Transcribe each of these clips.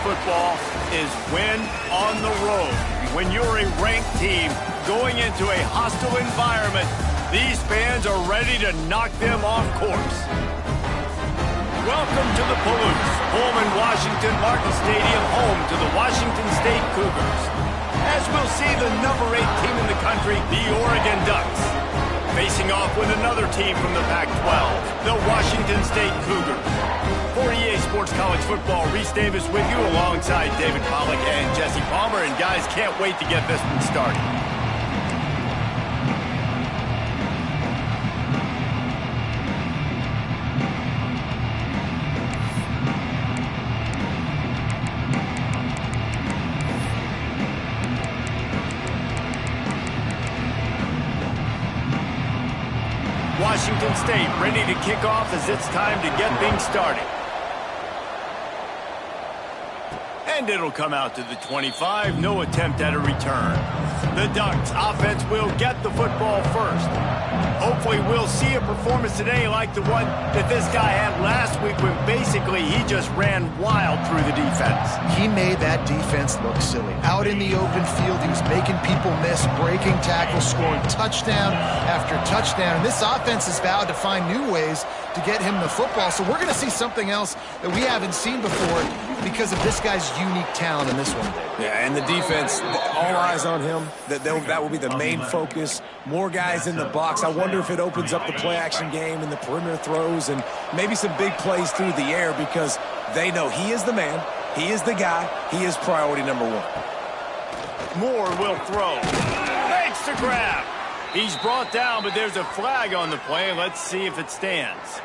football is win on the road. When you're a ranked team going into a hostile environment, these fans are ready to knock them off course. Welcome to the Palouse, home in Washington Martin Stadium, home to the Washington State Cougars. As we'll see the number 8 team in the country, the Oregon Ducks, facing off with another team from the Pac-12, the Washington State Cougars. For EA Sports College Football, Reese Davis with you alongside David Pollack and Jesse Palmer. And guys, can't wait to get this one started. Washington State ready to kick off as it's time to get things started. And it'll come out to the 25. No attempt at a return. The Ducks offense will get the football first. Hopefully we'll see a performance today like the one that this guy had last week when basically he just ran wild through the defense. He made that defense look silly. Out in the open field, he was making people miss, breaking tackles, scoring touchdown after touchdown. And this offense has vowed to find new ways to get him the football. So we're going to see something else that we haven't seen before because of this guy's unique talent in this one. Yeah, and the defense, all eyes on him. That will be the main focus. More guys in the box. I wonder if it opens up the play-action game and the perimeter throws and maybe some big plays through the air because they know he is the man, he is the guy, he is priority number 1. Moore will throw. Makes the grab. He's brought down, but there's a flag on the play. Let's see if it stands.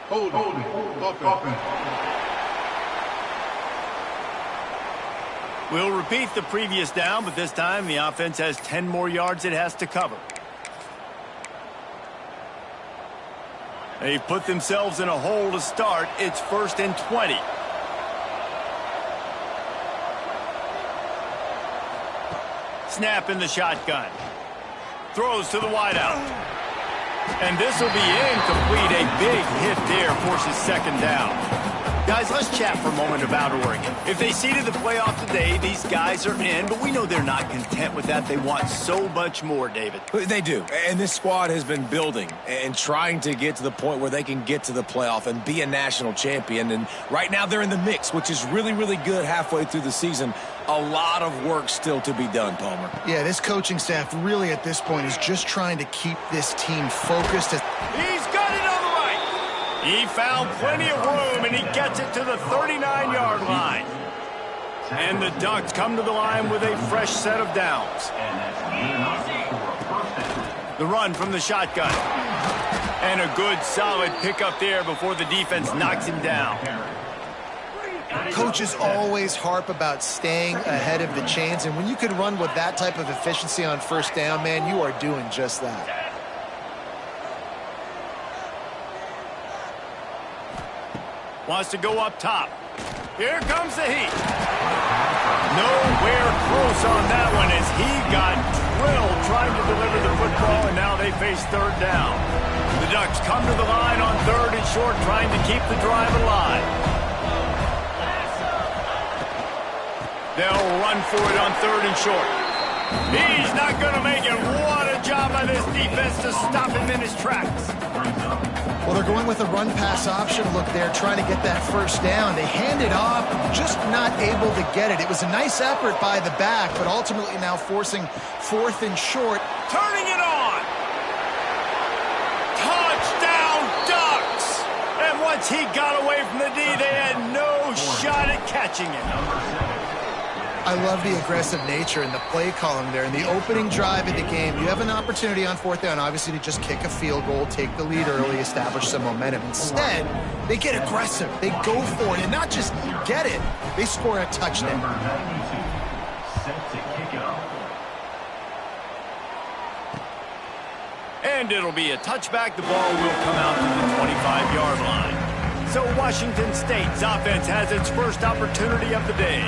Hold it. We'll repeat the previous down, but this time the offense has 10 more yards it has to cover. They've put themselves in a hole to start. It's 1st and 20. Snap in the shotgun. Throws to the wideout. And this will be incomplete. A big hit there forces 2nd down. Guys, let's chat for a moment about Oregon. If they seeded the playoff today, these guys are in, but we know they're not content with that. They want so much more, David. They do, and this squad has been building and trying to get to the point where they can get to the playoff and be a national champion. And right now they're in the mix, which is really, really good halfway through the season. A lot of work still to be done, Palmer. Yeah, this coaching staff really at this point is just trying to keep this team focused. He's got it on the right. He found plenty of room, and he gets it to the 39-yard line. And the Ducks come to the line with a fresh set of downs. The run from the shotgun. And a good, solid pickup there before the defense knocks him down. Coaches always harp about staying ahead of the chains, and when you can run with that type of efficiency on 1st down, man, you are doing just that. Wants to go up top. Here comes the heat. Nowhere close on that one as he got drilled trying to deliver the football, and now they face 3rd down. The Ducks come to the line on 3rd and short, trying to keep the drive alive. They'll run for it on 3rd and short. He's not going to make it. What a job by this defense to stop him in his tracks. Well, they're going with a run-pass option look there, trying to get that 1st down. They hand it off, just not able to get it. It was a nice effort by the back, but ultimately now forcing 4th and short. Turning it on. Touchdown, Ducks! And once he got away from the D, they had no shot at catching it. I love the aggressive nature in the play calling there. In the opening drive of the game, you have an opportunity on 4th down, obviously, to just kick a field goal, take the lead early, establish some momentum. Instead, they get aggressive. They go for it, and not just get it, they score a touchdown. And it'll be a touchback. The ball will come out to the 25-yard line. So Washington State's offense has its first opportunity of the day.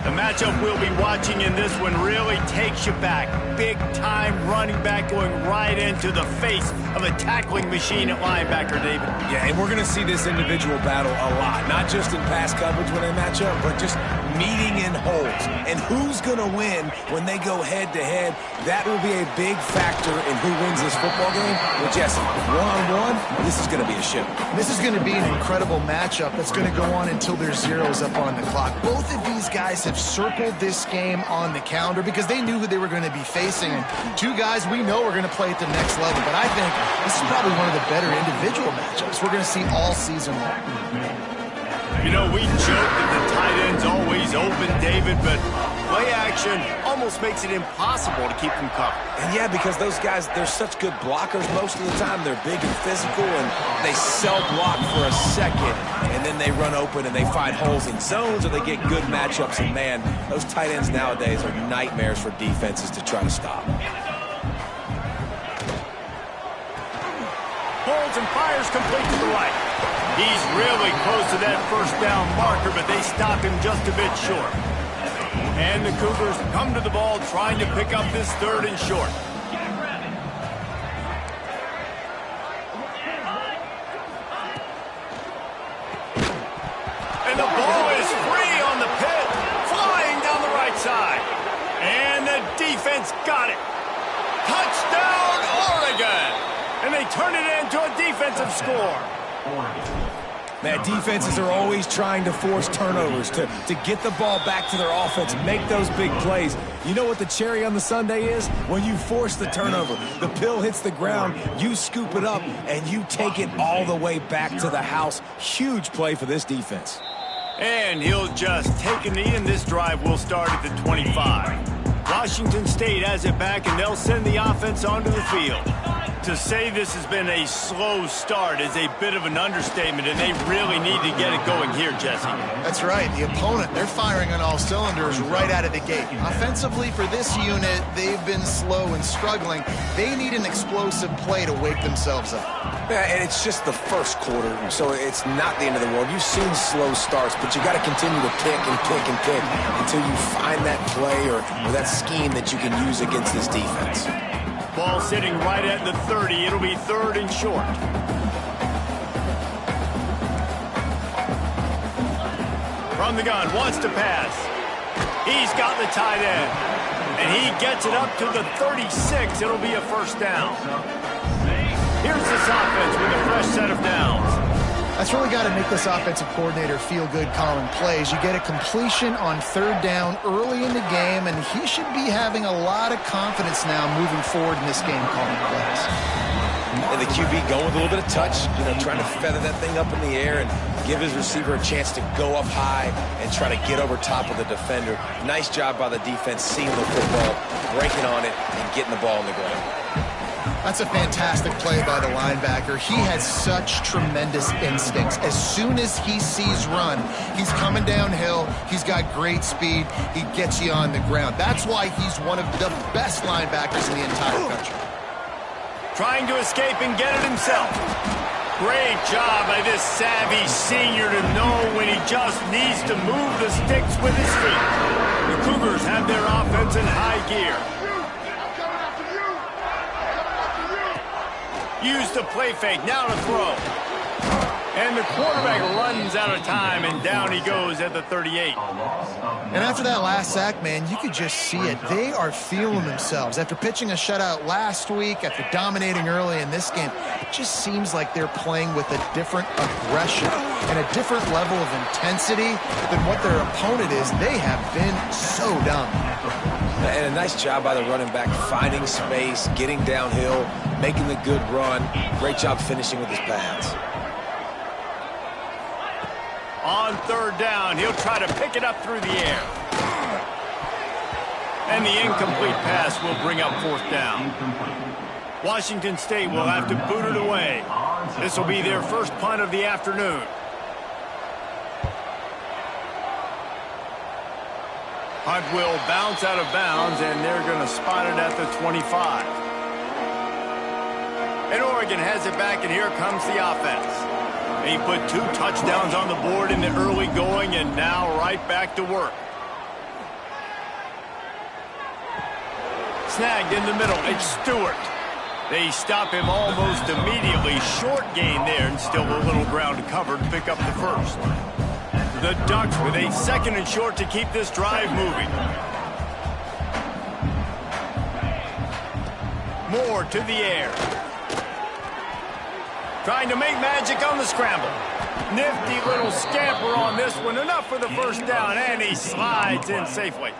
The matchup we'll be watching in this one really takes you back. Big-time running back going right into the face of a tackling machine at linebacker, David. Yeah, and we're going to see this individual battle a lot. Not just in pass coverage when they match up, but just meeting in holes. And who's going to win when they go head-to-head? That will be a big factor in who wins this football game. Well, Jesse, one-on-one, this is going to be a show. This is going to be an incredible matchup that's going to go on until there's zeros up on the clock. Both of these guys have circled this game on the calendar because they knew who they were going to be facing. And two guys we know are going to play at the next level. But I think this is probably one of the better individual matchups we're going to see all season long. You know, we joke that the tight end's always open, David, but play action almost makes it impossible to keep them covered. And yeah, because those guys, they're such good blockers most of the time. They're big and physical, and they sell block for a second, and then they run open and they find holes in zones, or they get good matchups. And man, those tight ends nowadays are nightmares for defenses to try to stop. Holds and fires complete to the right. He's really close to that first down marker, but they stop him just a bit short. And the Cougars come to the ball trying to pick up this third and short. And the ball is free on the pit, flying down the right side. And the defense got it. Touchdown, Oregon! And they turn it into a defensive score. Man, defenses are always trying to force turnovers to get the ball back to their offense, make those big plays. You know what the cherry on the sundae is? When you force the turnover, the pill hits the ground, you scoop it up, and you take it all the way back to the house. Huge play for this defense. And he'll just take a knee, and this drive will start at the 25. Washington State has it back, and they'll send the offense onto the field. To say this has been a slow start is a bit of an understatement, and they really need to get it going here, Jesse. That's right. The opponent, they're firing on all cylinders right out of the gate. Offensively, for this unit, they've been slow and struggling. They need an explosive play to wake themselves up. Yeah, and it's just the first quarter, so it's not the end of the world. You've seen slow starts, but you got to continue to kick and kick and kick until you find that play or that scheme that you can use against this defense. Ball sitting right at the 30. It'll be third and short. From the gun, wants to pass. He's got the tight end. And he gets it up to the 36. It'll be a first down. Here's this offense with a fresh set of downs. That's really got to make this offensive coordinator feel good calling plays. You get a completion on third down early in the game, and he should be having a lot of confidence now moving forward in this game calling plays. And the QB going with a little bit of touch, trying to feather that thing up in the air and give his receiver a chance to go up high and try to get over top of the defender. Nice job by the defense seeing the football, breaking on it, and getting the ball on the ground. That's a fantastic play by the linebacker. He has such tremendous instincts. As soon as he sees run, he's coming downhill. He's got great speed. He gets you on the ground. That's why he's one of the best linebackers in the entire country. Trying to escape and get it himself. Great job by this savvy senior to know when he just needs to move the sticks with his feet. The Cougars have their offense in high gear. Use the play fake, now to throw. And the quarterback runs out of time, and down he goes at the 38. And after that last sack, man, you could just see it. They are feeling themselves. After pitching a shutout last week, after dominating early in this game, it just seems like they're playing with a different aggression and a different level of intensity than what their opponent is. They have been so dominant. And a nice job by the running back, finding space, getting downhill, making the good run. Great job finishing with his pads. On third down, he'll try to pick it up through the air. And the incomplete pass will bring up fourth down. Washington State will have to boot it away. This will be their first punt of the afternoon. Punt will bounce out of bounds, and they're going to spot it at the 25. And Oregon has it back, and here comes the offense. They put 2 touchdowns on the board in the early going, and now right back to work. Snagged in the middle. It's Stewart. They stop him almost immediately. Short gain there, and still a little ground to cover to pick up the first. The Ducks with a 2nd and short to keep this drive moving. Moore to the air. Trying to make magic on the scramble. Nifty little scamper on this one. Enough for the first down, and he slides in safely.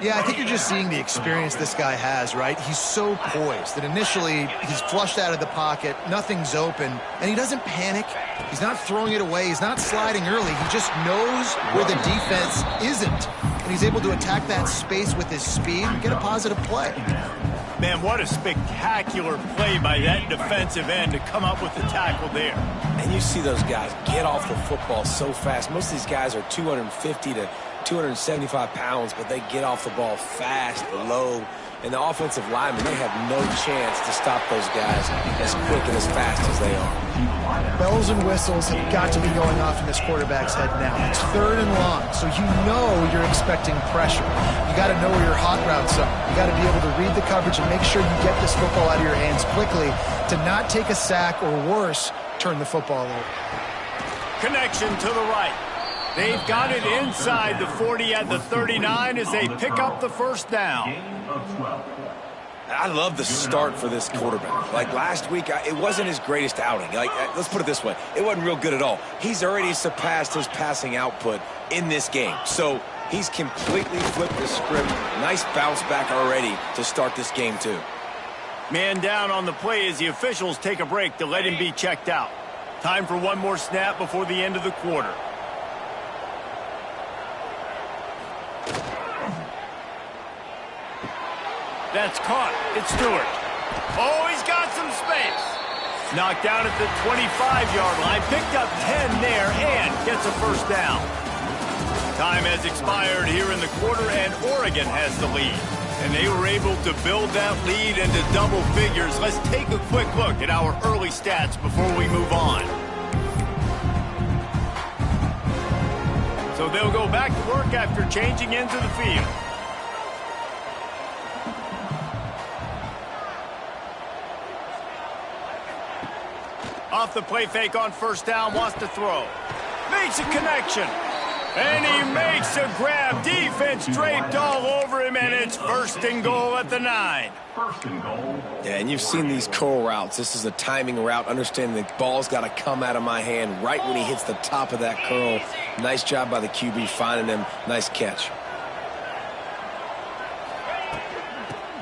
Yeah, I think you're just seeing the experience this guy has, right? He's so poised that initially he's flushed out of the pocket, nothing's open, and he doesn't panic. He's not throwing it away. He's not sliding early. He just knows where the defense isn't, and he's able to attack that space with his speed and get a positive play. Man, what a spectacular play by that defensive end to come up with the tackle there. And you see those guys get off the football so fast. Most of these guys are 250 to 275 pounds, but they get off the ball fast, low, and the offensive linemen, they have no chance to stop those guys as quick and as fast as they are. Bells and whistles have got to be going off in this quarterback's head now. It's 3rd and long, so you know you're expecting pressure. You got to know where your hot routes are. You got to be able to read the coverage and make sure you get this football out of your hands quickly to not take a sack or worse, turn the football over. Connection to the right. They've got it inside the 40 at the 39 as they pick up the first down. I love the start for this quarterback. Like last week, it wasn't his greatest outing. Like, let's put it this way. It wasn't real good at all. He's already surpassed his passing output in this game. So he's completely flipped the script. Nice bounce back already to start this game, too. Man down on the play as the officials take a break to let him be checked out. Time for one more snap before the end of the quarter. That's caught. It's Stewart. Oh, he's got some space. Knocked down at the 25-yard line. Picked up 10 there and gets a first down. Time has expired here in the quarter, and Oregon has the lead. And they were able to build that lead into double figures. Let's take a quick look at our early stats before we move on. So they'll go back to work after changing into the field. Off the play fake on first down, wants to throw. Makes a connection. And he makes a grab. Defense draped all over him, and it's 1st and goal at the 9. Yeah, and you've seen these curl routes. This is a timing route, understanding the ball's got to come out of my hand right when he hits the top of that curl. Nice job by the QB finding him. Nice catch.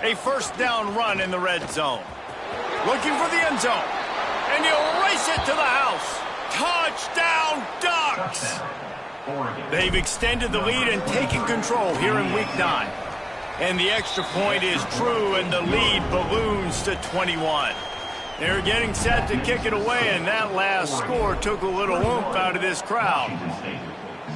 A first down run in the red zone. Looking for the end zone. And he'll race it to the house. Touchdown, Ducks! They've extended the lead and taken control here in Week 9. And the extra point is true, and the lead balloons to 21. They're getting set to kick it away, and that last score took a little oomph out of this crowd.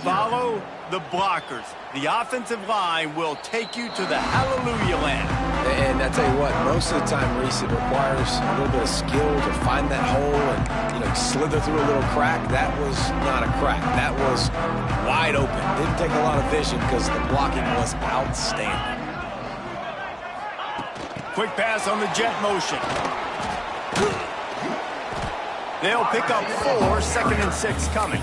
Follow the blockers. The offensive line will take you to the hallelujah land. And I tell you what, most of the time, Reese, it requires a little bit of skill to find that hole and, slither through a little crack. That was not a crack. That was wide open. Didn't take a lot of vision because the blocking was outstanding. Quick pass on the jet motion. They'll pick up 4, 2nd and 6 coming.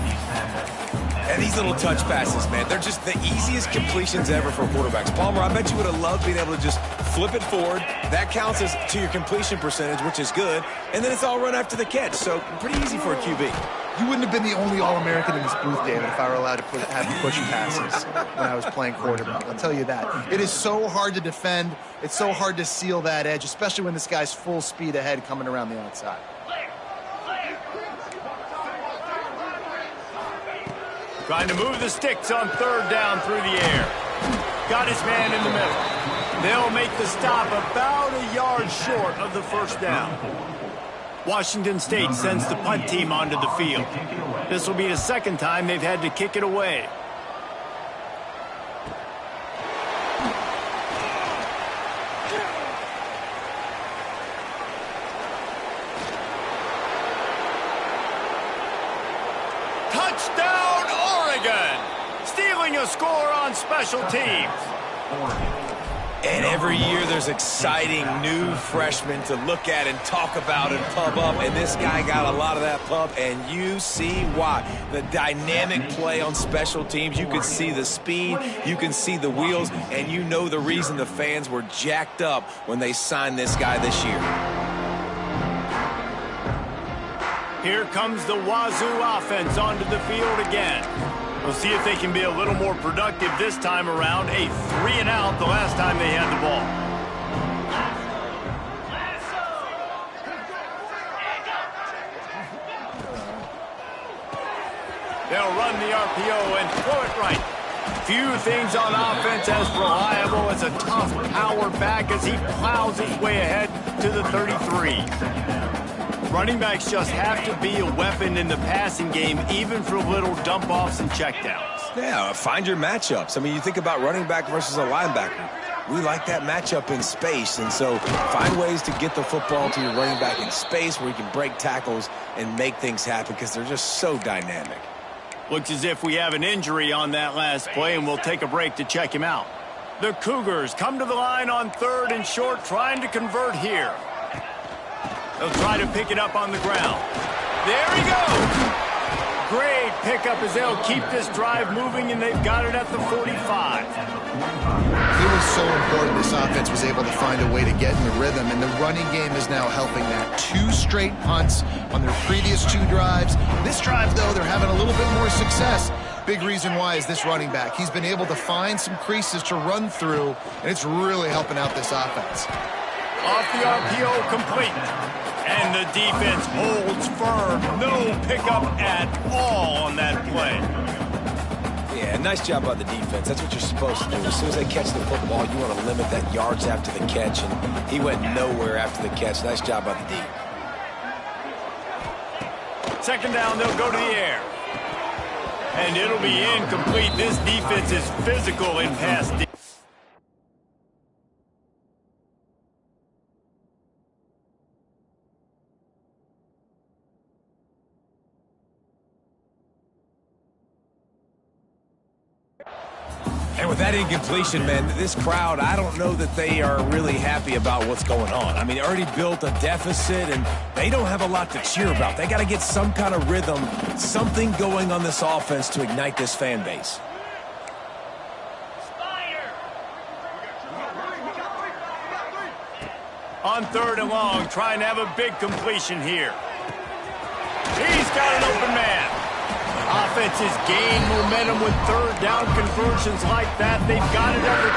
And these little touch passes, man, they're just the easiest completions ever for quarterbacks. Palmer, I bet you would have loved being able to just flip it forward. That counts as to your completion percentage, which is good. And then it's all run after the catch, so pretty easy for a QB. You wouldn't have been the only All-American in this booth, David, if I were allowed to have you push passes when I was playing quarterback. I'll tell you that. It is so hard to defend. It's so hard to seal that edge, especially when this guy's full speed ahead coming around the outside. Trying to move the sticks on 3rd down through the air. Got his man in the middle. They'll make the stop about a yard short of the first down. Washington State sends the punt team onto the field. This will be the 2nd time they've had to kick it away. Touchdown, Oregon! Stealing a score on special teams. And every year there's exciting new freshmen to look at and talk about and pump up. And this guy got a lot of that pump, and you see why. The dynamic play on special teams. You can see the speed, you can see the wheels, and you know the reason the fans were jacked up when they signed this guy this year. Here comes the Wazoo offense onto the field again. We'll see if they can be a little more productive this time around. A 3-and-out the last time they had the ball. They'll run the RPO and throw it right. Few things on offense as reliable as a tough power back as he plows his way ahead to the 33. Running backs just have to be a weapon in the passing game, even for little dump-offs and checkdowns. Yeah, find your matchups. I mean, you think about running back versus a linebacker. We like that matchup in space, and so find ways to get the football to your running back in space where you can break tackles and make things happen because they're just so dynamic. Looks as if we have an injury on that last play, and we'll take a break to check him out. The Cougars come to the line on 3rd and short, trying to convert here. They'll try to pick it up on the ground. There he goes! Great pickup as they'll keep this drive moving, and they've got it at the 45. It was so important this offense was able to find a way to get in the rhythm, and the running game is now helping that. 2 straight punts on their previous 2 drives. This drive, though, they're having a little bit more success. Big reason why is this running back. He's been able to find some creases to run through, and it's really helping out this offense. Off the RPO complete. And the defense holds firm. No pickup at all on that play. Yeah, nice job by the defense. That's what you're supposed to do. As soon as they catch the football, you want to limit that yards after the catch, and he went nowhere after the catch. Nice job by the D. 2nd down, they'll go to the air. And it'll be incomplete. This defense is physical in pass defense. And with that incompletion, man, this crowd, I don't know that they are really happy about what's going on. I mean, they already built a deficit, and they don't have a lot to cheer about. They got to get some kind of rhythm, something going on this offense to ignite this fan base. On 3rd and long, trying to have a big completion here. He's got an open man. Offenses gain momentum with 3rd down conversions like that. They've got it at the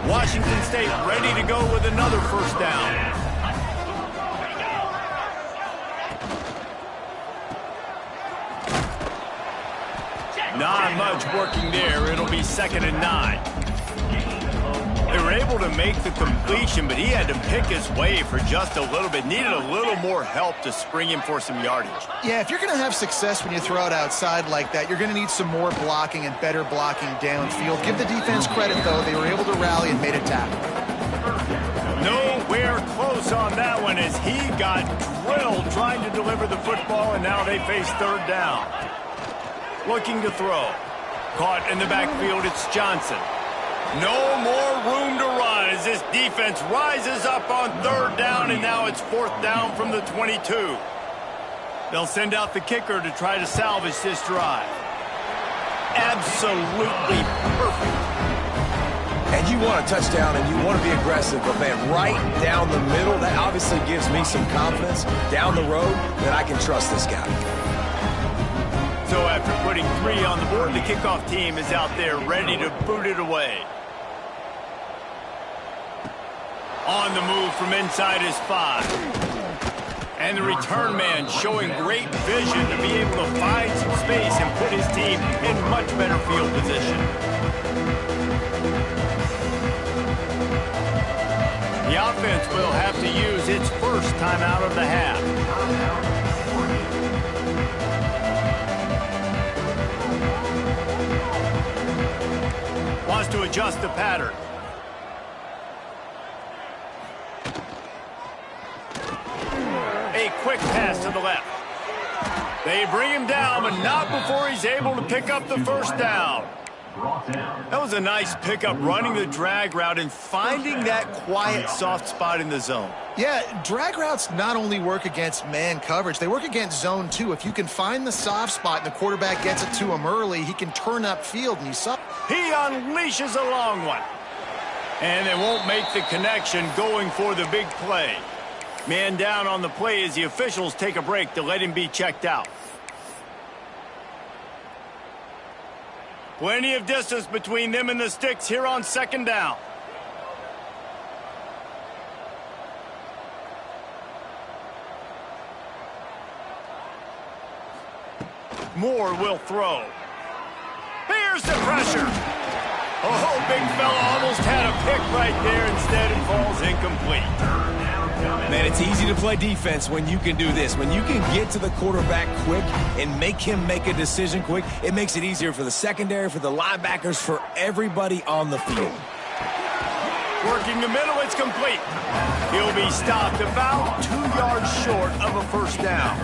25. Washington State ready to go with another 1st down. Not much working there. It'll be 2nd and 9. They were able to make the completion, but he had to pick his way for just a little bit. Needed a little more help to spring him for some yardage. Yeah, if you're going to have success when you throw it outside like that, you're going to need some more blocking and better blocking downfield. Give the defense credit, though. They were able to rally and made a tackle. Nowhere close on that one as he got drilled trying to deliver the football, and now they face 3rd down. Looking to throw. Caught in the backfield, it's Johnson. No more room to run as this defense rises up on 3rd down, and now it's 4th down from the 22. They'll send out the kicker to try to salvage this drive. Absolutely perfect. And you want a touchdown and you want to be aggressive, but man, right down the middle, that obviously gives me some confidence down the road that I can trust this guy. So after putting 3 on the board, the kickoff team is out there ready to boot it away. On the move from inside his 5. And the return man showing great vision to be able to find some space and put his team in much better field position. The offense will have to use its first timeout of the half. Wants to adjust the pattern. A quick pass to the left. They bring him down, but not before he's able to pick up the 1st down. That was a nice pickup, running the drag route and finding that quiet, soft spot in the zone. Yeah, drag routes not only work against man coverage, they work against zone too. If you can find the soft spot and the quarterback gets it to him early, he can turn upfield, and you saw. He unleashes a long one. And they won't make the connection going for the big play. Man down on the play as the officials take a break to let him be checked out. Plenty of distance between them and the sticks here on second down. Moore will throw. Here's the pressure. Oh, big fella almost had a pick right there. Instead, it falls incomplete. Man, it's easy to play defense when you can do this. When you can get to the quarterback quick and make him make a decision quick, it makes it easier for the secondary, for the linebackers, for everybody on the field. Working the middle, it's complete. He'll be stopped about 2 yards short of a first down.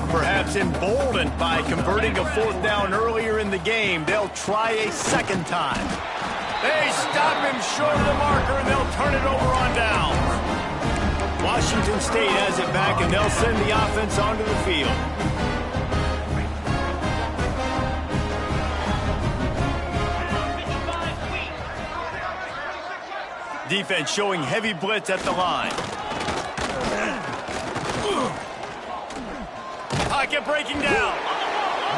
Perhaps emboldened by converting a fourth down earlier in the game, they'll try a second time. They stop him short of the marker, and they'll turn it over on down. Washington State has it back, and they'll send the offense onto the field. Defense showing heavy blitz at the line. Pocket breaking down.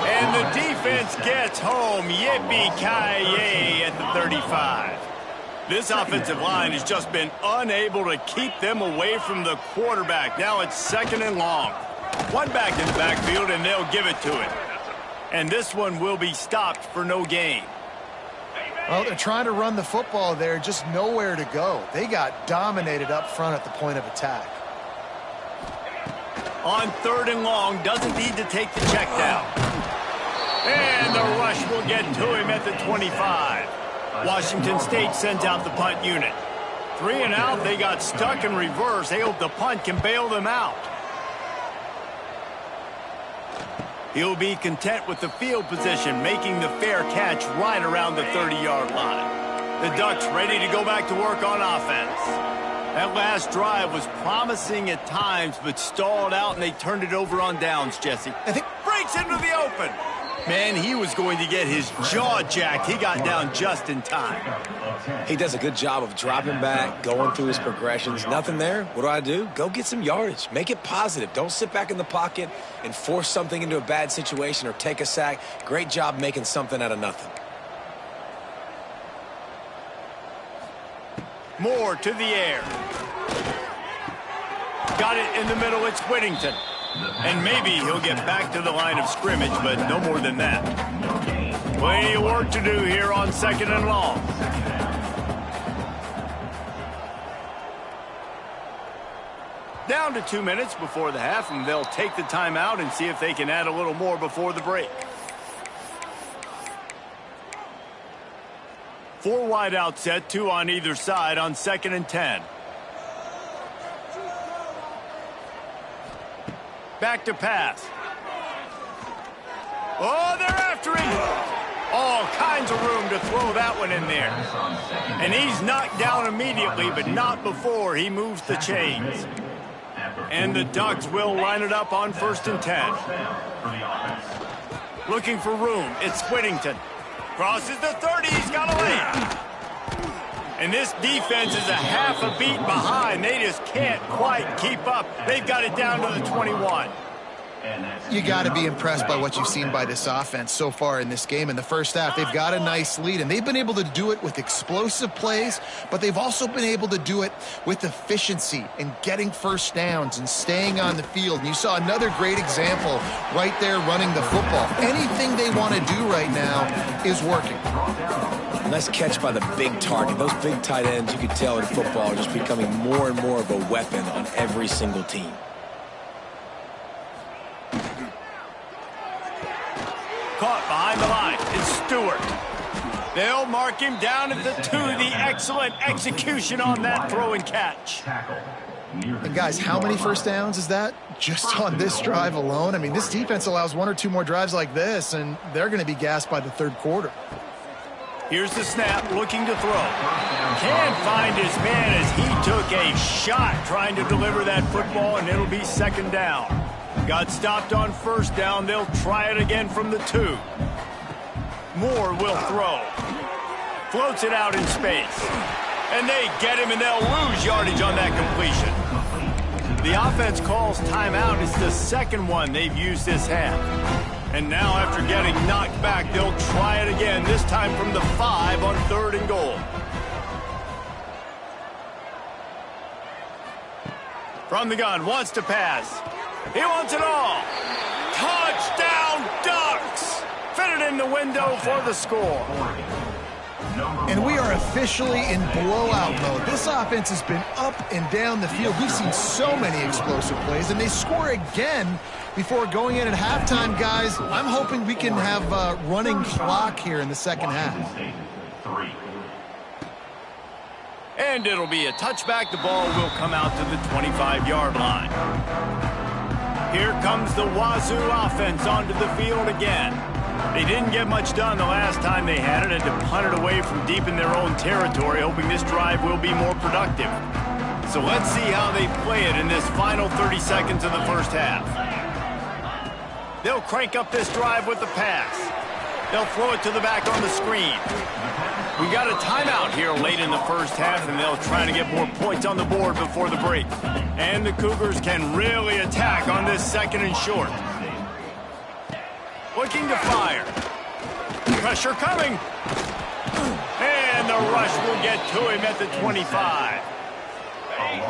And the defense gets home. Yippee-ki-yay at the 35. This offensive line has just been unable to keep them away from the quarterback. Now it's second and long. One back in the backfield, and they'll give it to him. And this one will be stopped for no gain. Well, they're trying to run the football there, just nowhere to go. They got dominated up front at the point of attack. On third and long, doesn't need to take the check down. And the rush will get to him at the 25. Washington State sends out the punt unit. 3 and out, they got stuck in reverse. They hope the punt can bail them out. He'll be content with the field position, making the fair catch right around the 30-yard line. The Ducks ready to go back to work on offense. That last drive was promising at times, but stalled out, and they turned it over on downs, Jesse. I think breaks into the open. Man, he was going to get his jaw jacked. He got down just in time. He does a good job of dropping back, going through his progressions. Nothing there. What do? Go get some yardage. Make it positive. Don't sit back in the pocket and force something into a bad situation or take a sack. Great job making something out of nothing. Moore to the air. Got it in the middle. It's Whittington. And maybe he'll get back to the line of scrimmage, but no more than that. Plenty of work to do here on second and long. Down to 2 minutes before the half, and they'll take the timeout and see if they can add a little more before the break. 4 wide out set, 2 on either side on second and 10. Back to pass. Oh, they're after him. All kinds of room to throw that one in there. And he's knocked down immediately, but not before he moves the chains. And the Ducks will line it up on first and 10. Looking for room. It's Whittington. Crosses the 30. He's got a lane. And this defense is a half a beat behind. They just can't quite keep up. They've got it down to the 21. You got to be impressed by what you've seen by this offense so far in this game. In the first half, they've got a nice lead, and they've been able to do it with explosive plays, but they've also been able to do it with efficiency and getting first downs and staying on the field. And you saw another great example right there running the football. Anything they want to do right now is working. Nice catch by the big target. Those big tight ends, you could tell in football, are just becoming more and more of a weapon on every single team. Caught behind the line. It's Stewart. They'll mark him down at the 2. The excellent execution on that throw and catch. And guys, how many first downs is that? Just on this drive alone? I mean, this defense allows 1 or 2 more drives like this, and they're going to be gassed by the third quarter. Here's the snap, looking to throw. Can't find his man as he took a shot trying to deliver that football, and it'll be second down. Got stopped on first down. They'll try it again from the 2. Moore will throw. Floats it out in space. And they get him, and they'll lose yardage on that completion. The offense calls timeout. It's the second one they've used this half. And now, after getting knocked back, they'll try it again, this time from the 5 on 3rd and goal. From the gun, wants to pass. He wants it all. Touchdown, Ducks! Fitted in the window for the score. And we are officially in blowout mode. This offense has been up and down the field. We've seen so many explosive plays, and they score again before going in at halftime, guys. I'm hoping we can have a running clock here in the second half. And it'll be a touchback. The ball will come out to the 25-yard line. Here comes the Wazoo offense onto the field again. They didn't get much done the last time they had it, and to punt it away from deep in their own territory, hoping this drive will be more productive. So let's see how they play it in this final 30 seconds of the first half. They'll crank up this drive with the pass. They'll throw it to the back on the screen. We got a timeout here late in the first half, and they'll try to get more points on the board before the break. And the Cougars can really attack on this 2nd and short. Looking to fire. Pressure coming. And the rush will get to him at the 25.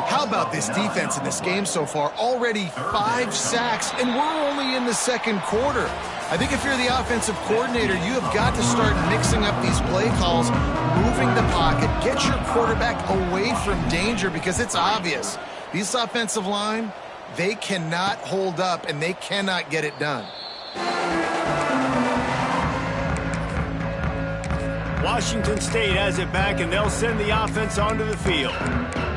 How about this defense in this game so far? Already 5 sacks, and we're only in the second quarter. I think if you're the offensive coordinator, you have got to start mixing up these play calls, moving the pocket, get your quarterback away from danger, because it's obvious. These offensive line, they cannot hold up, and they cannot get it done. Washington State has it back, and they'll send the offense onto the field.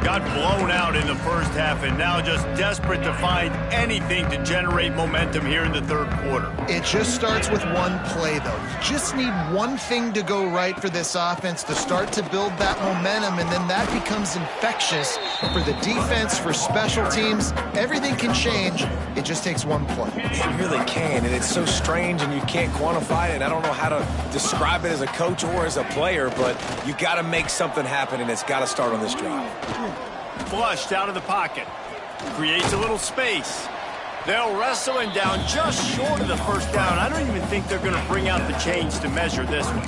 Got blown out in the first half, and now just desperate to find anything to generate momentum here in the 3rd quarter. It just starts with one play, though. You just need one thing to go right for this offense to start to build that momentum, and then that becomes infectious for the defense, for special teams. Everything can change. It just takes one play. It really can, and it's so strange, and you can't quantify it, and I don't know how to describe it as a coach or as a player, but you got to make something happen, and it's got to start on this drive. Flushed out of the pocket. Creates a little space. They'll wrestle him down just short of the first down. I don't even think they're going to bring out the chains to measure this one.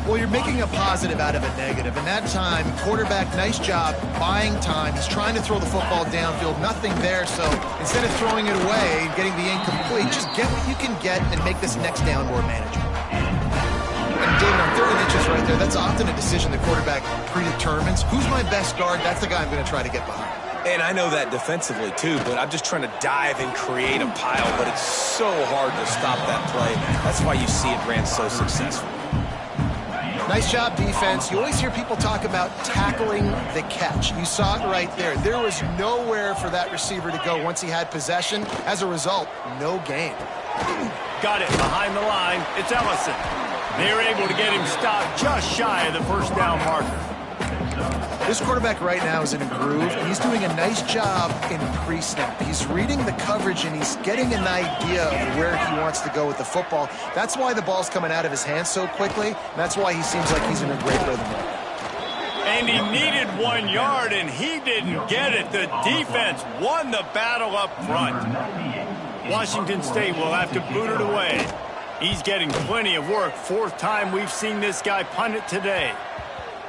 Well, you're making a positive out of a negative. And that time, quarterback, nice job buying time. He's trying to throw the football downfield. Nothing there. So instead of throwing it away and getting the incomplete, just get what you can get and make this next down more manageable. And David, on 3rd and inches right there, that's often a decision the quarterback predetermines. Who's my best guard? That's the guy I'm going to try to get behind. And I know that defensively, too, but I'm just trying to dive and create a pile, but it's so hard to stop that play. That's why you see it ran so successful. Nice job, defense. You always hear people talk about tackling the catch. You saw it right there. There was nowhere for that receiver to go once he had possession. As a result, no gain. Got it behind the line. It's Ellison. They were able to get him stopped just shy of the first down marker. This quarterback right now is in a groove, and he's doing a nice job in pre-snap. He's reading the coverage, and he's getting an idea of where he wants to go with the football. That's why the ball's coming out of his hands so quickly, and that's why he seems like he's in a great rhythm. And he needed 1 yard, and he didn't get it. The defense won the battle up front. Washington State will have to boot it away. He's getting plenty of work. 4th time we've seen this guy punt it today.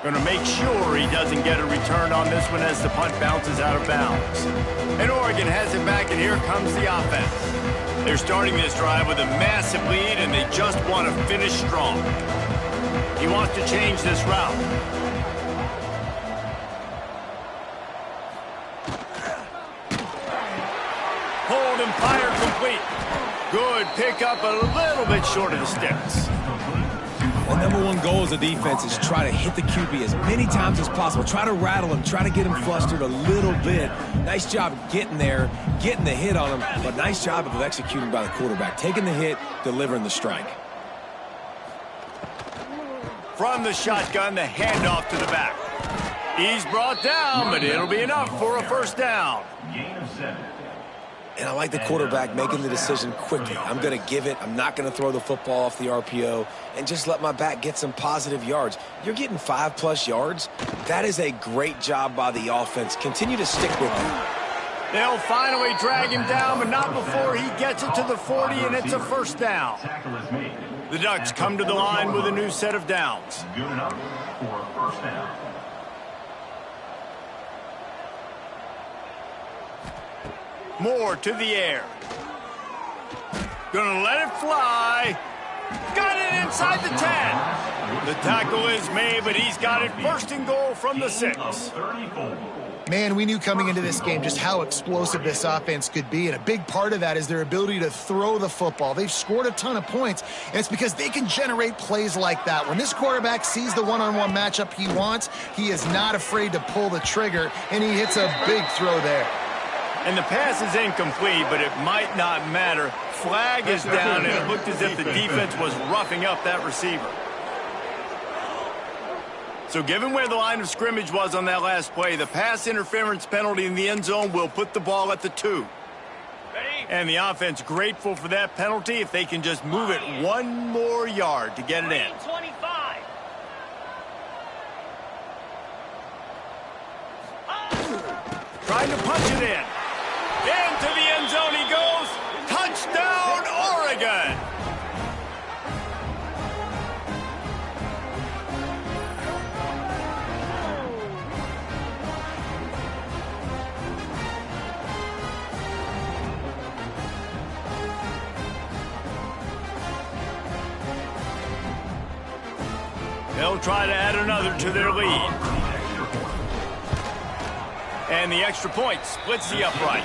Going to make sure he doesn't get a return on this one as the punt bounces out of bounds. And Oregon has it back, and here comes the offense. They're starting this drive with a massive lead, and they just want to finish strong. He wants to change this route. Hold and fire complete. Good pickup, a little bit short of the sticks. The number one goal as a defense is try to hit the QB as many times as possible. Try to rattle him, try to get him flustered a little bit. Nice job getting there, getting the hit on him, but nice job of executing by the quarterback. Taking the hit, delivering the strike. from the shotgun, the handoff to the back. He's brought down, but it'll be enough for a first down. And I like the quarterback making the decision quickly. I'm going to give it. I'm not going to throw the football off the RPO and just let my back get some positive yards. You're getting 5+ yards. That is a great job by the offense. Continue to stick with him. They'll finally drag him down, but not before he gets it to the 40, and it's a first down. The Ducks come to the line with a new set of downs. Good enough for a first down. Moore to the air. Gonna let it fly. Got it inside the 10. The tackle is made, but he's got it first and goal from the 6. Man, we knew coming into this game just how explosive this offense could be, and a big part of that is their ability to throw the football. They've scored a ton of points, and it's because they can generate plays like that. When this quarterback sees the one-on-one matchup he wants, he is not afraid to pull the trigger, and he hits a big throw there. And the pass is incomplete, but it might not matter. Flag is down, and it looked as if the defense was roughing up that receiver. So given where the line of scrimmage was on that last play, the pass interference penalty in the end zone will put the ball at the 2. And the offense grateful for that penalty if they can just move it one more yard to get it in. 25. Trying to punch it in. Into the end zone he goes. Touchdown, Oregon! They'll try to add another to their lead. And the extra point splits the upright.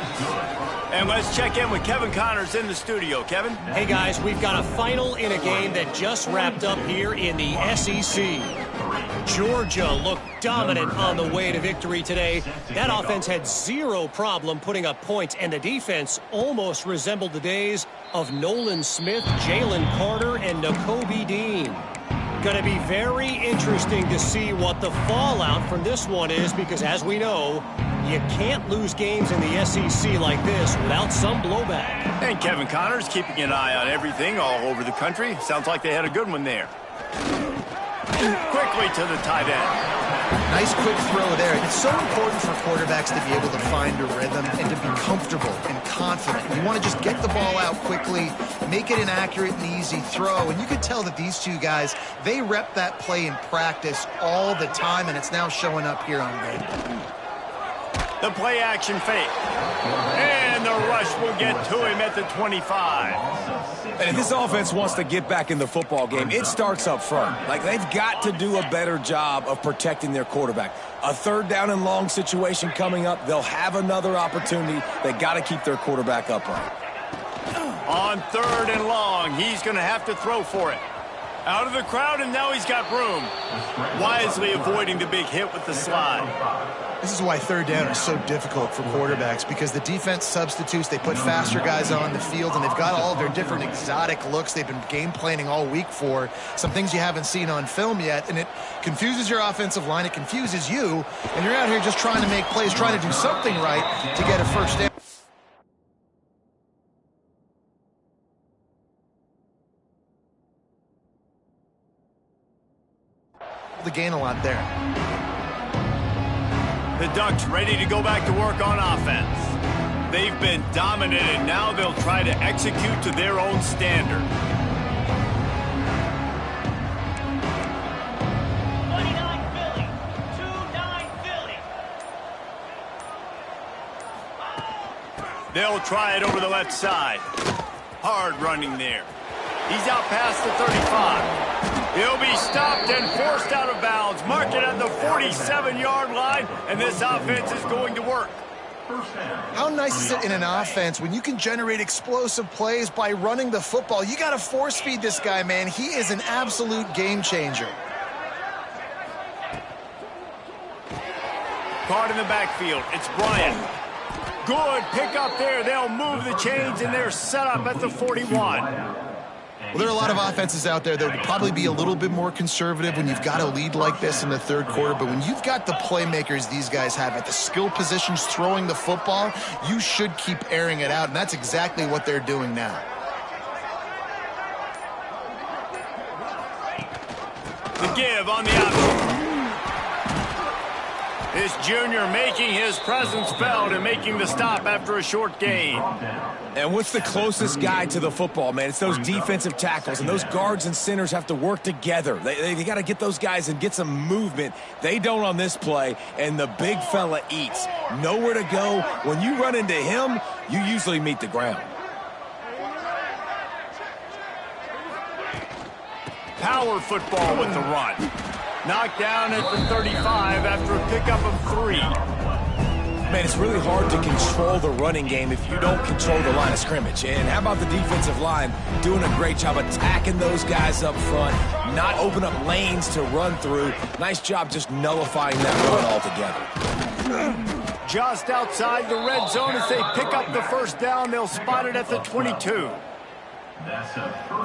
And let's check in with Kevin Connors in the studio. Kevin? Hey, guys, we've got a final in a game that just wrapped up here in the SEC. Georgia looked dominant on the way to victory today. That offense had zero problem putting up points, and the defense almost resembled the days of Nolan Smith, Jalen Carter, and Nakobe Dean. Going to be very interesting to see what the fallout from this one is, because as we know, you can't lose games in the SEC like this without some blowback. And Kevin Connors keeping an eye on everything all over the country. Sounds like they had a good one there. Quickly to the tight end. Nice quick throw there. It's so important for quarterbacks to be able to find a rhythm and to be comfortable and confident. You want to just get the ball out quickly, make it an accurate and easy throw. And you could tell that these two guys, they rep that play in practice all the time, and it's now showing up here on game. The play action fake. And the rush will get to him at the 25. And if this offense wants to get back in the football game, it starts up front. Like, they've got to do a better job of protecting their quarterback. A third down and long situation coming up, they'll have another opportunity. They got to keep their quarterback upright. On 3rd and long, he's going to have to throw for it. Out of the crowd, and now he's got room. Wisely avoiding the big hit with the slide. This is why 3rd down is so difficult for quarterbacks, because the defense substitutes. They put faster guys on the field, and they've got all of their different exotic looks they've been game planning all week for, some things you haven't seen on film yet, and it confuses your offensive line. It confuses you, and you're out here just trying to make plays, trying to do something right to get a first down. The gain a lot there. The Ducks ready to go back to work on offense. They've been dominant, and now they'll try to execute to their own standard. 29 Philly. 2-9 Philly. They'll try it over the left side. Hard running there. He's out past the 35. He'll be stopped and forced out of bounds. Mark it at the 47-yard line, and this offense is going to work. How nice is it in an offense when you can generate explosive plays by running the football? You got to force feed this guy, man. He is an absolute game changer. Caught in the backfield. It's Bryant. Good pick up there. They'll move the chains, and they're set up at the 41. Well, there are a lot of offenses out there that would probably be a little bit more conservative when you've got a lead like this in the third quarter, but when you've got the playmakers these guys have at the skill positions throwing the football, you should keep airing it out, and that's exactly what they're doing now. The give on the option. This junior making his presence felt and making the stop after a short gain. And what's the closest guy to the football, man? It's those defensive tackles, and those guards and centers have to work together. They got to get those guys and get some movement. They don't on this play, and the big fella eats. Nowhere to go. When you run into him, you usually meet the ground. Power football with the run. Knocked down at the 35 after a pickup of 3. Man, it's really hard to control the running game if you don't control the line of scrimmage. And how about the defensive line doing a great job attacking those guys up front, not open up lanes to run through. Nice job just nullifying that run altogether. Just outside the red zone as they pick up the first down. They'll spot it at the 22.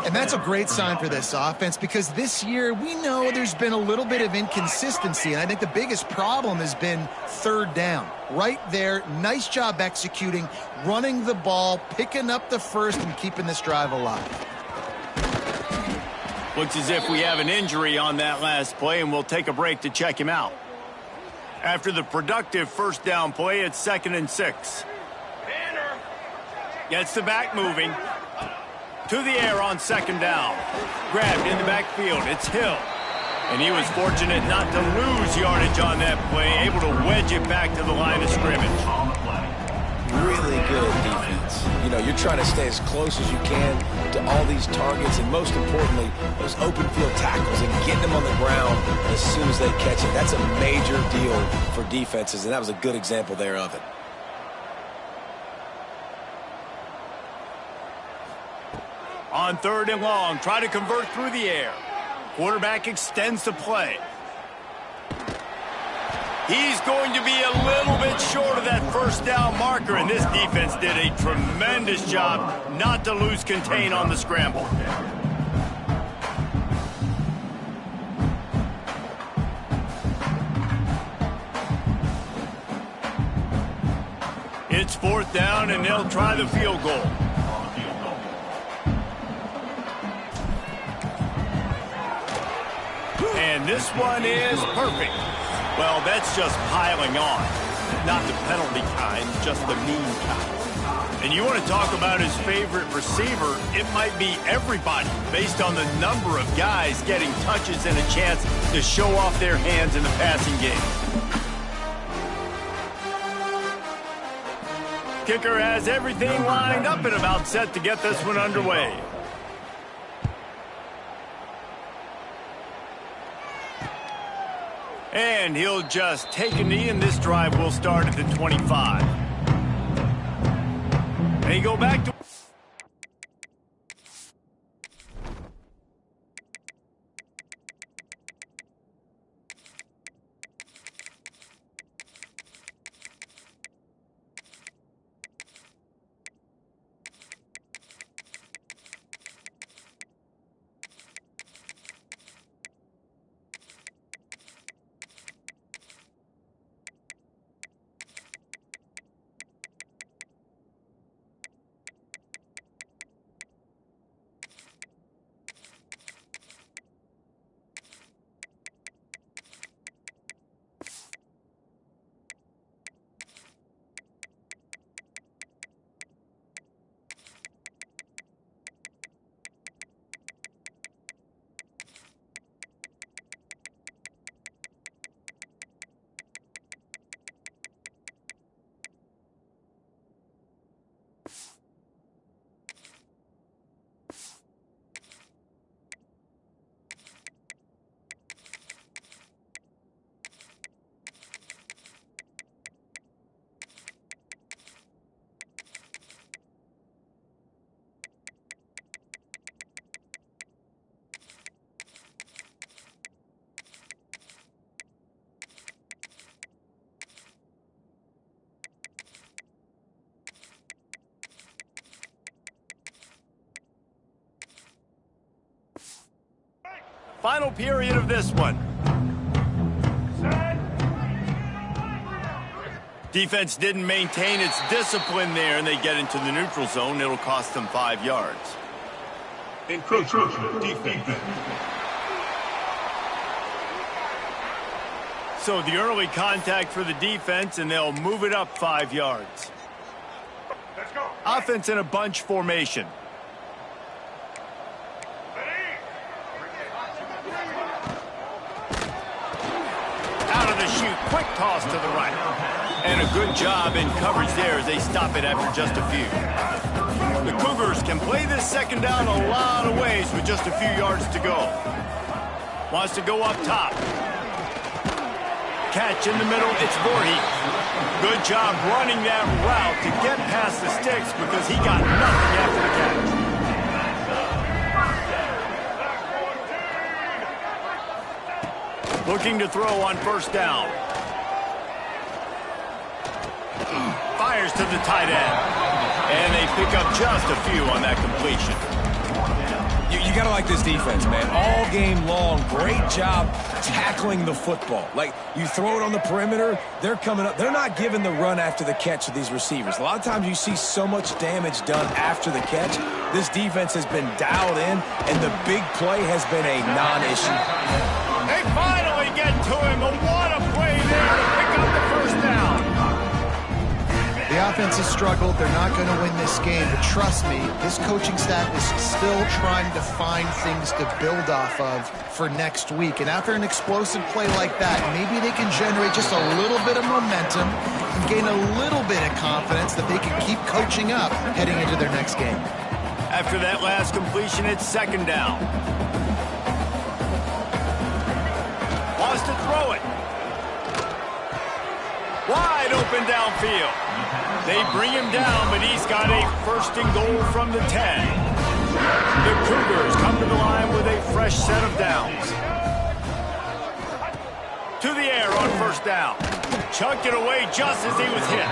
And that's a great sign for this offense because this year we know there's been a little bit of inconsistency, and I think the biggest problem has been third down. Right there, nice job executing, running the ball, picking up the first, and keeping this drive alive. Looks as if we have an injury on that last play, and we'll take a break to check him out. After the productive first down play, it's 2nd and 6. Gets the back moving. To the air on 2nd down. Grabbed in the backfield. It's Hill. And he was fortunate not to lose yardage on that play, able to wedge it back to the line of scrimmage. Really good defense. You know, you're trying to stay as close as you can to all these targets, and most importantly, those open field tackles and getting them on the ground as soon as they catch it. That's a major deal for defenses, and that was a good example there of it. On 3rd and long, try to convert through the air. Quarterback extends the play. He's going to be a little bit short of that first down marker, and this defense did a tremendous job not to lose contain on the scramble. It's 4th down, and they'll try the field goal. And this one is perfect. Well, that's just piling on. Not the penalty kind, just the mean kind. And you want to talk about his favorite receiver, it might be everybody based on the number of guys getting touches and a chance to show off their hands in the passing game. Kicker has everything lined up and about set to get this one underway. And he'll just take a knee, and this drive will start at the 25. They go back to... Final period of this one. Defense didn't maintain its discipline there, and they get into the neutral zone. It'll cost them 5 yards. Encroachment defense. So the early contact for the defense, and they'll move it up 5 yards. Let's go. Offense in a bunch formation. Out of the chute, quick toss to the right. And a good job in coverage there as they stop it after just a few. The Cougars can play this second down a lot of ways with just a few yards to go. Wants to go up top. Catch in the middle, it's Voorhees. Good job running that route to get past the sticks because he got nothing after the catch. Looking to throw on first down. Fires to the tight end. And they pick up just a few on that completion. You got to like this defense, man. All game long, great job tackling the football. Like, you throw it on the perimeter, they're coming up. They're not giving the run after the catch to these receivers. A lot of times you see so much damage done after the catch. This defense has been dialed in, and the big play has been a non-issue. They finally get to him, but what a play there to pick up the first down. The offense has struggled. They're not going to win this game. But trust me, this coaching staff is still trying to find things to build off of for next week. And after an explosive play like that, maybe they can generate just a little bit of momentum and gain a little bit of confidence that they can keep coaching up heading into their next game. After that last completion, it's second down. Wants to throw it. Wide open downfield. They bring him down, but he's got a first and goal from the 10. The Cougars come to the line with a fresh set of downs. To the air on first down. Chucked it away just as he was hit.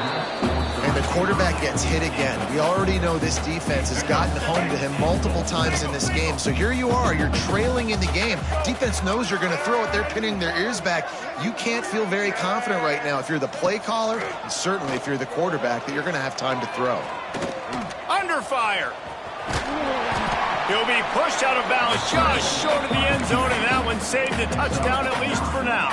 And the quarterback gets hit again. We already know this defense has gotten home to him multiple times in this game. So here you are, you're trailing in the game. Defense knows you're going to throw it. They're pinning their ears back. You can't feel very confident right now if you're the play caller, and certainly if you're the quarterback, that you're going to have time to throw. Under fire. He'll be pushed out of bounds just short of the end zone, and that one saved a touchdown at least for now.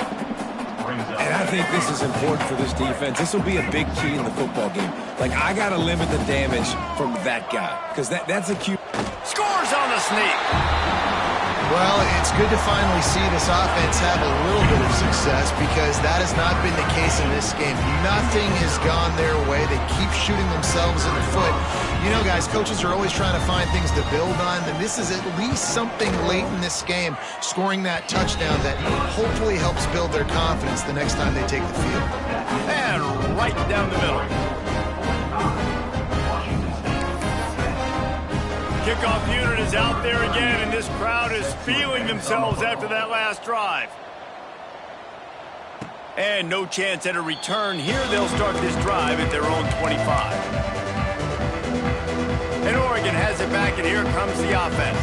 And I think this is important for this defense. This will be a big key in the football game. Like, I got to limit the damage from that guy because that's a cute. Scores on the sneak. Well, it's good to finally see this offense have a little bit of success because that has not been the case in this game. Nothing has gone their way. They keep shooting themselves in the foot. You know, guys, coaches are always trying to find things to build on, and this is at least something late in this game, scoring that touchdown that hopefully helps build their confidence the next time they take the field. And right down the middle. Kickoff unit is out there again, and this crowd is feeling themselves after that last drive. And no chance at a return here. They'll start this drive at their own 25. And Oregon has it back, and here comes the offense.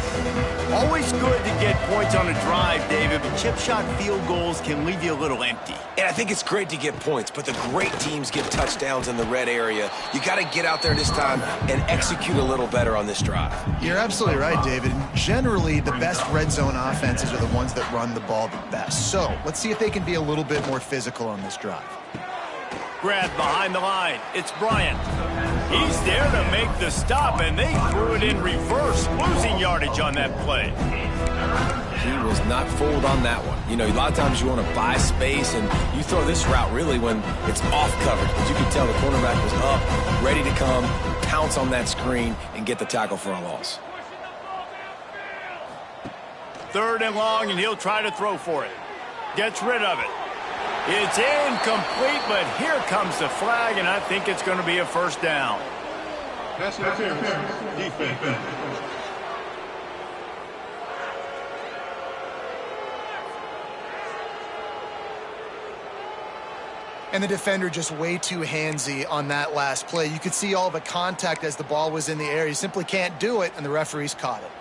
Always good to get points on a drive, David, but chip shot field goals can leave you a little empty. And I think it's great to get points, but the great teams get touchdowns in the red area. You got to get out there this time and execute a little better on this drive. You're absolutely right, David. Generally, the best red zone offenses are the ones that run the ball the best. So let's see if they can be a little bit more physical on this drive. Grabbed behind the line. It's Bryant. He's there to make the stop, and they threw it in reverse, losing yardage on that play. He was not fooled on that one. You know, a lot of times you want to buy space, and you throw this route really when it's off coverage. Because you can tell the cornerback was up, ready to come, pounce on that screen, and get the tackle for a loss. Third and long, and he'll try to throw for it. Gets rid of it. It's incomplete, but here comes the flag, and I think it's going to be a first down. Pass interference. Defense. And the defender just way too handsy on that last play. You could see all the contact as the ball was in the air. He simply can't do it, and the referees caught it.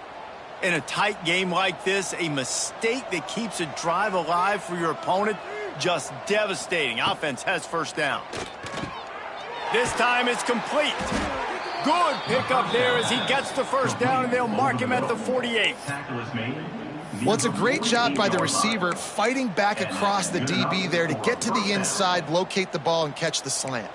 In a tight game like this, a mistake that keeps a drive alive for your opponent, just devastating. Offense has first down. This time it's complete. Good pickup there as he gets the first down, and they'll mark him at the 48. Well, it's a great job by the receiver fighting back across the DB there to get to the inside, locate the ball, and catch the slant.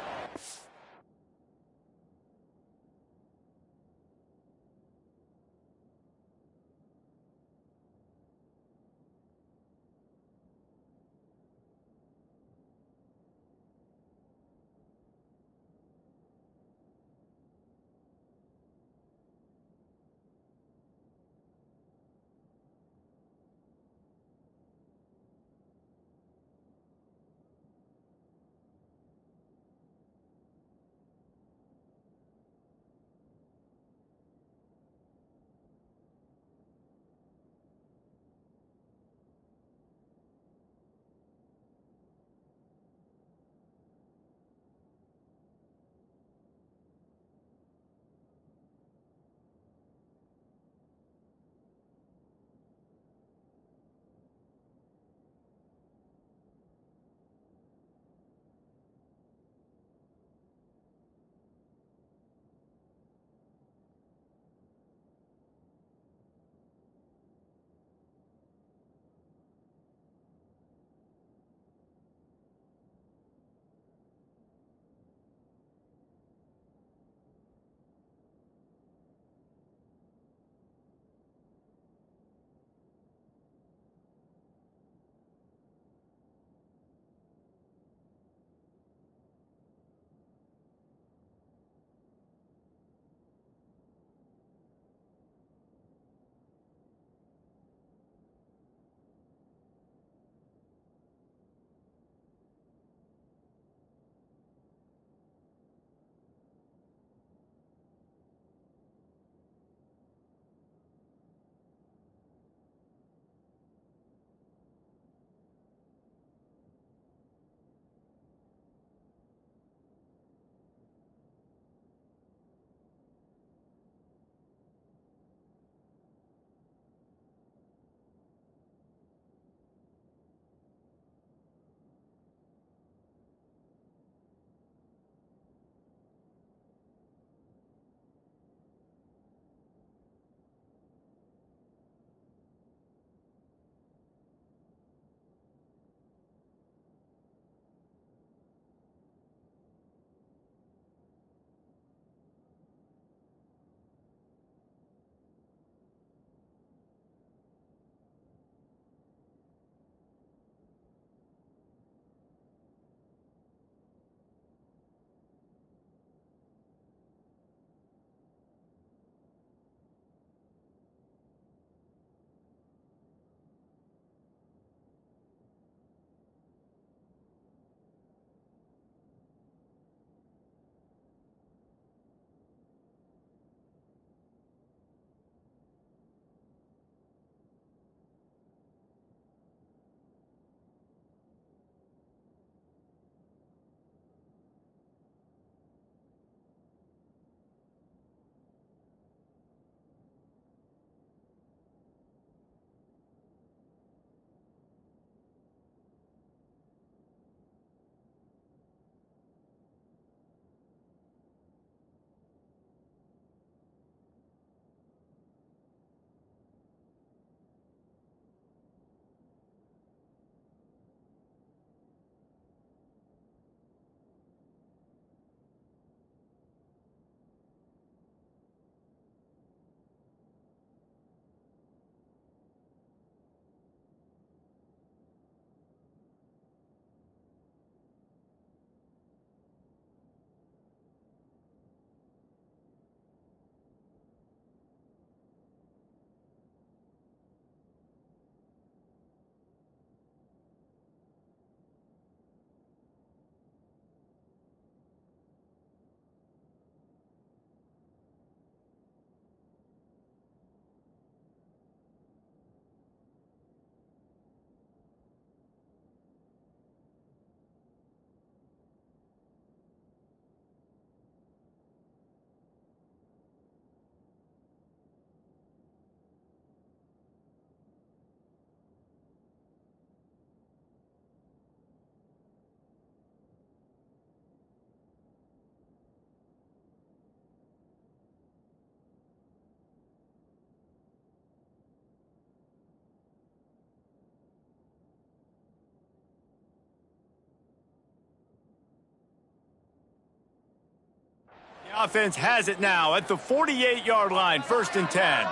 Offense has it now at the 48-yard line, 1st and 10.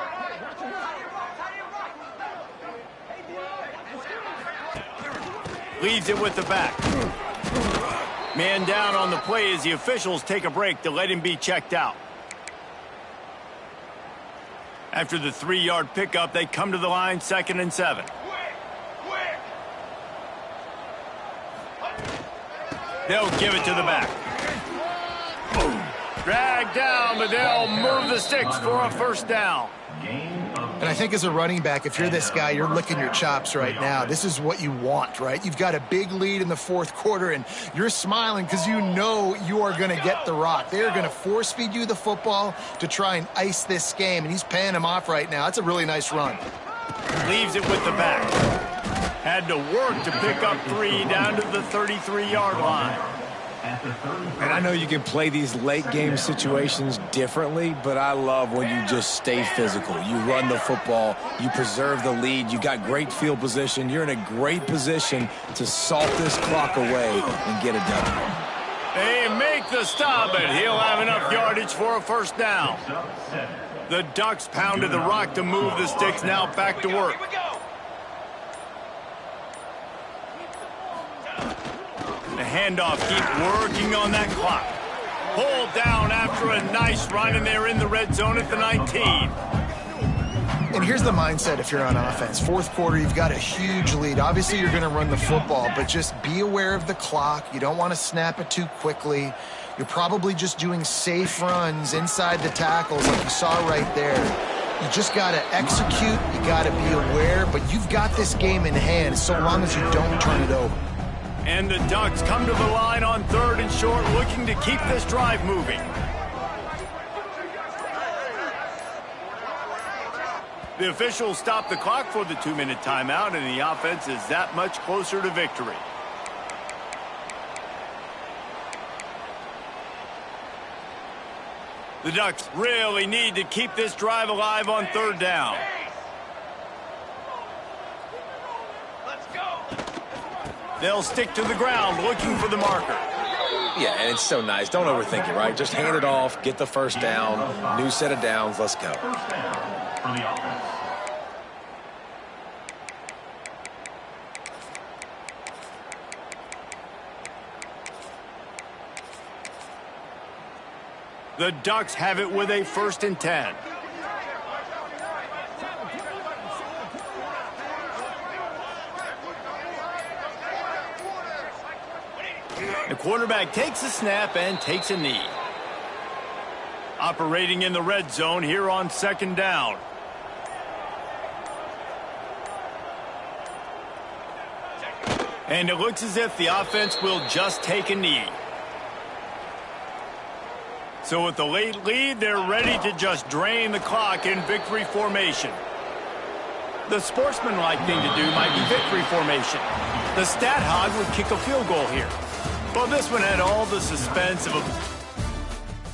Leaves it with the back. Man down on the play as the officials take a break to let him be checked out. After the 3-yard pickup, they come to the line, 2nd and 7. They'll give it to the back. Dragged down, but they'll move the sticks for a 1st down. And I think as a running back, if you're this guy, you're licking your chops right now. This is what you want, right? You've got a big lead in the 4th quarter, and you're smiling because you know you are going to get the rock. They're going to force feed you the football to try and ice this game, and he's paying him off right now. That's a really nice run. Leaves it with the back. Had to work to pick up 3 down to the 33-yard line. And I know you can play these late game situations differently, but I love when you just stay physical. You run the football, you preserve the lead, you got great field position, you're in a great position to salt this clock away and get it done. They make the stop, but he'll have enough yardage for a 1st down. The Ducks pounded the rock to move the sticks, now back to work. The handoff, keep working on that clock. Pulled down after a nice run, and they're in the red zone at the 19. And here's the mindset if you're on offense. 4th quarter, you've got a huge lead. Obviously, you're going to run the football, but just be aware of the clock. You don't want to snap it too quickly. You're probably just doing safe runs inside the tackles like you saw right there. You just got to execute. You got to be aware, but you've got this game in hand so long as you don't turn it over. And the Ducks come to the line on 3rd and short, looking to keep this drive moving. The officials stop the clock for the 2-minute timeout, and the offense is that much closer to victory. The Ducks really need to keep this drive alive on 3rd down. They'll stick to the ground looking for the marker. Yeah, and it's so nice. Don't overthink it, right? Just hand it off, get the 1st down, new set of downs, let's go. The Ducks have it with a 1st and 10. The quarterback takes a snap and takes a knee. Operating in the red zone here on 2nd down. And it looks as if the offense will just take a knee. So with the late lead, they're ready to just drain the clock in victory formation. The sportsmanlike thing to do might be victory formation. The stat hog would kick a field goal here. Well, this one had all the suspense of a